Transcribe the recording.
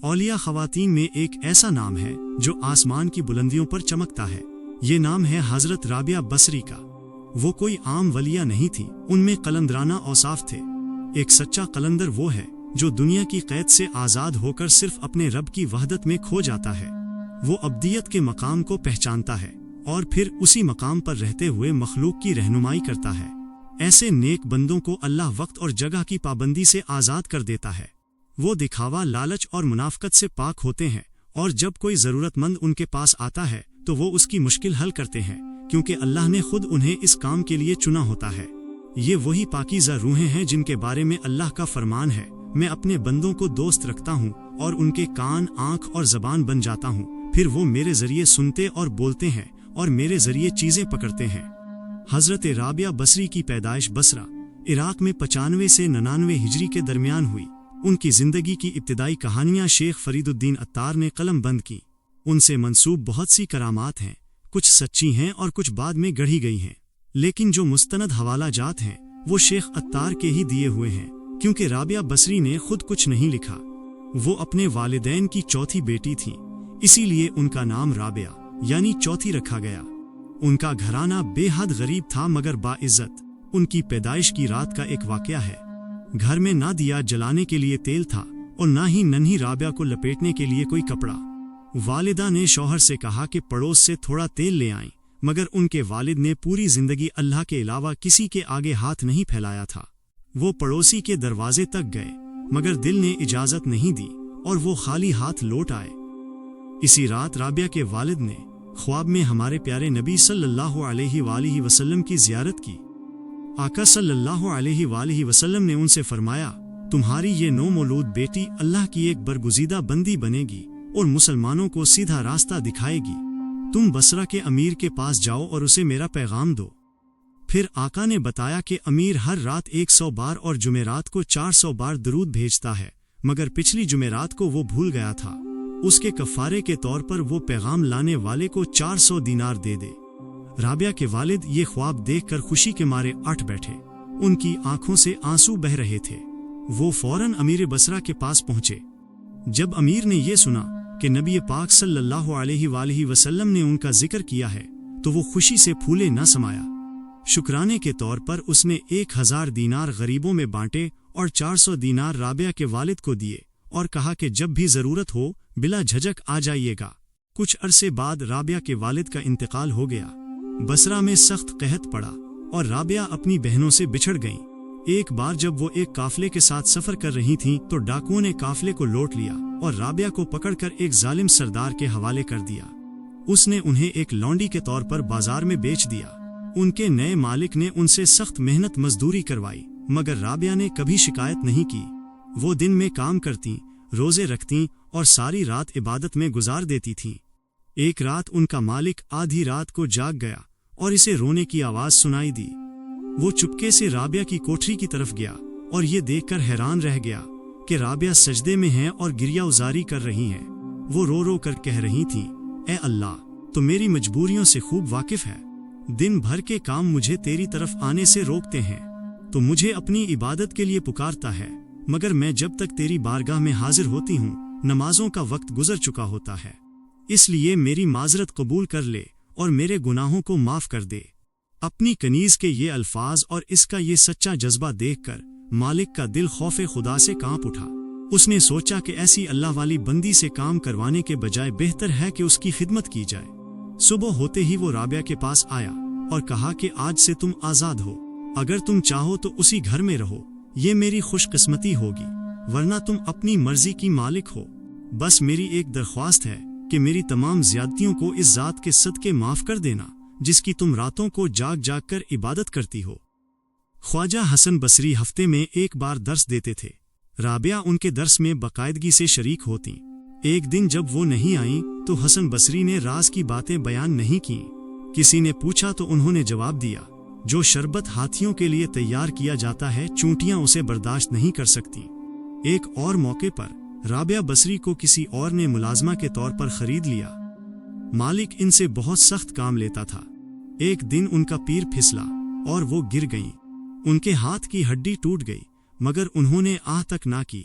اولیاء خواتین میں ایک ایسا نام ہے جو آسمان کی بلندیوں پر چمکتا ہے۔ یہ نام ہے حضرت رابعہ بصری کا۔ وہ کوئی عام ولیہ نہیں تھی، ان میں قلندرانہ اوصاف تھے۔ ایک سچا قلندر وہ ہے جو دنیا کی قید سے آزاد ہو کر صرف اپنے رب کی وحدت میں کھو جاتا ہے۔ وہ ابدیت کے مقام کو پہچانتا ہے اور پھر اسی مقام پر رہتے ہوئے مخلوق کی رہنمائی کرتا ہے۔ ایسے نیک بندوں کو اللہ وقت اور جگہ کی پابندی سے آزاد کر دیتا ہے۔ وہ دکھاوا، لالچ اور منافقت سے پاک ہوتے ہیں، اور جب کوئی ضرورت مند ان کے پاس آتا ہے تو وہ اس کی مشکل حل کرتے ہیں، کیونکہ اللہ نے خود انہیں اس کام کے لیے چنا ہوتا ہے۔ یہ وہی پاکیزہ روحیں ہیں جن کے بارے میں اللہ کا فرمان ہے، میں اپنے بندوں کو دوست رکھتا ہوں اور ان کے کان، آنکھ اور زبان بن جاتا ہوں، پھر وہ میرے ذریعے سنتے اور بولتے ہیں اور میرے ذریعے چیزیں پکڑتے ہیں۔ حضرت رابعہ بصری کی پیدائش بصرہ، عراق میں 95 سے 99 ہجری کے درمیان ہوئی۔ ان کی زندگی کی ابتدائی کہانیاں شیخ فرید الدین عطار نے قلم بند کی۔ ان سے منسوب بہت سی کرامات ہیں، کچھ سچی ہیں اور کچھ بعد میں گڑھی گئی ہیں، لیکن جو مستند حوالہ جات ہیں وہ شیخ عطار کے ہی دیے ہوئے ہیں، کیونکہ رابعہ بصری نے خود کچھ نہیں لکھا۔ وہ اپنے والدین کی چوتھی بیٹی تھیں، اسی لیے ان کا نام رابعہ یعنی چوتھی رکھا گیا۔ ان کا گھرانہ بے حد غریب تھا مگر باعزت۔ ان کی پیدائش کی رات کا ایک واقعہ ہے۔ گھر میں نہ دیا جلانے کے لیے تیل تھا اور نہ ہی ننھی رابعہ کو لپیٹنے کے لیے کوئی کپڑا۔ والدہ نے شوہر سے کہا کہ پڑوس سے تھوڑا تیل لے آئیں، مگر ان کے والد نے پوری زندگی اللہ کے علاوہ کسی کے آگے ہاتھ نہیں پھیلایا تھا۔ وہ پڑوسی کے دروازے تک گئے مگر دل نے اجازت نہیں دی اور وہ خالی ہاتھ لوٹ آئے۔ اسی رات رابعہ کے والد نے خواب میں ہمارے پیارے نبی صلی اللہ علیہ وآلہ وسلم کی زیارت کی۔ آقا صلی اللہ علیہ وآلہ وسلم نے ان سے فرمایا، تمہاری یہ نومولود بیٹی اللہ کی ایک برگزیدہ بندی بنے گی اور مسلمانوں کو سیدھا راستہ دکھائے گی۔ تم بصرہ کے امیر کے پاس جاؤ اور اسے میرا پیغام دو۔ پھر آقا نے بتایا کہ امیر ہر رات 100 بار اور جمعرات کو 400 بار درود بھیجتا ہے، مگر پچھلی جمعرات کو وہ بھول گیا تھا۔ اس کے کفارے کے طور پر وہ پیغام لانے والے کو 400 دینار دے دے۔ رابعہ کے والد یہ خواب دیکھ کر خوشی کے مارے اٹھ بیٹھے، ان کی آنکھوں سے آنسو بہہ رہے تھے۔ وہ فوراً امیر بصرہ کے پاس پہنچے۔ جب امیر نے یہ سنا کہ نبی پاک صلی اللہ علیہ وآلہ وسلم نے ان کا ذکر کیا ہے تو وہ خوشی سے پھولے نہ سمایا۔ شکرانے کے طور پر اس نے 1000 دینار غریبوں میں بانٹے اور 400 دینار رابعہ کے والد کو دیے اور کہا کہ جب بھی ضرورت ہو بلا جھجک آ جائیے گا۔ کچھ عرصے بعد رابعہ کے والد کا انتقال ہو گیا۔ بصرہ میں سخت قحط پڑا اور رابعہ اپنی بہنوں سے بچھڑ گئیں۔ ایک بار جب وہ ایک قافلے کے ساتھ سفر کر رہی تھیں تو ڈاکوؤں نے قافلے کو لوٹ لیا اور رابعہ کو پکڑ کر ایک ظالم سردار کے حوالے کر دیا۔ اس نے انہیں ایک لونڈی کے طور پر بازار میں بیچ دیا۔ ان کے نئے مالک نے ان سے سخت محنت مزدوری کروائی مگر رابعہ نے کبھی شکایت نہیں کی۔ وہ دن میں کام کرتیں، روزے رکھتیں اور ساری رات عبادت میں گزار دیتی تھیں۔ ایک رات ان کا مالک آدھی رات کو جاگ گیا اور اسے رونے کی آواز سنائی دی۔ وہ چپکے سے رابعہ کی کوٹری کی طرف گیا اور یہ دیکھ کر حیران رہ گیا کہ رابعہ سجدے میں ہیں اور گریہ ازاری کر رہی ہیں۔ وہ رو رو کر کہہ رہی تھیں، اے اللہ، تو میری مجبوریوں سے خوب واقف ہے۔ دن بھر کے کام مجھے تیری طرف آنے سے روکتے ہیں، تو مجھے اپنی عبادت کے لیے پکارتا ہے، مگر میں جب تک تیری بارگاہ میں حاضر ہوتی ہوں نمازوں کا وقت گزر چکا ہوتا ہے، اس لیے میری معذرت قبول کر لے اور میرے گناہوں کو معاف کر دے۔ اپنی کنیز کے یہ الفاظ اور اس کا یہ سچا جذبہ دیکھ کر مالک کا دل خوف خدا سے کانپ اٹھا۔ اس نے سوچا کہ ایسی اللہ والی بندی سے کام کروانے کے بجائے بہتر ہے کہ اس کی خدمت کی جائے۔ صبح ہوتے ہی وہ رابعہ کے پاس آیا اور کہا کہ آج سے تم آزاد ہو، اگر تم چاہو تو اسی گھر میں رہو، یہ میری خوش قسمتی ہوگی، ورنہ تم اپنی مرضی کی مالک ہو۔ بس میری ایک درخواست ہے کہ میری تمام زیادتیوں کو اس ذات کے صدقے معاف کر دینا جس کی تم راتوں کو جاگ جاگ کر عبادت کرتی ہو۔ خواجہ حسن بصری ہفتے میں ایک بار درس دیتے تھے۔ رابعہ ان کے درس میں باقاعدگی سے شریک ہوتیں۔ ایک دن جب وہ نہیں آئیں تو حسن بصری نے راز کی باتیں بیان نہیں کیں۔ کسی نے پوچھا تو انہوں نے جواب دیا، جو شربت ہاتھیوں کے لیے تیار کیا جاتا ہے چونٹیاں اسے برداشت نہیں کر سکتی۔ ایک اور موقع پر رابعہ بصری کو کسی اور نے ملازمہ کے طور پر خرید لیا۔ مالک ان سے بہت سخت کام لیتا تھا۔ ایک دن ان کا پیر پھسلا اور وہ گر گئیں۔ ان کے ہاتھ کی ہڈی ٹوٹ گئی مگر انہوں نے آہ تک نہ کی۔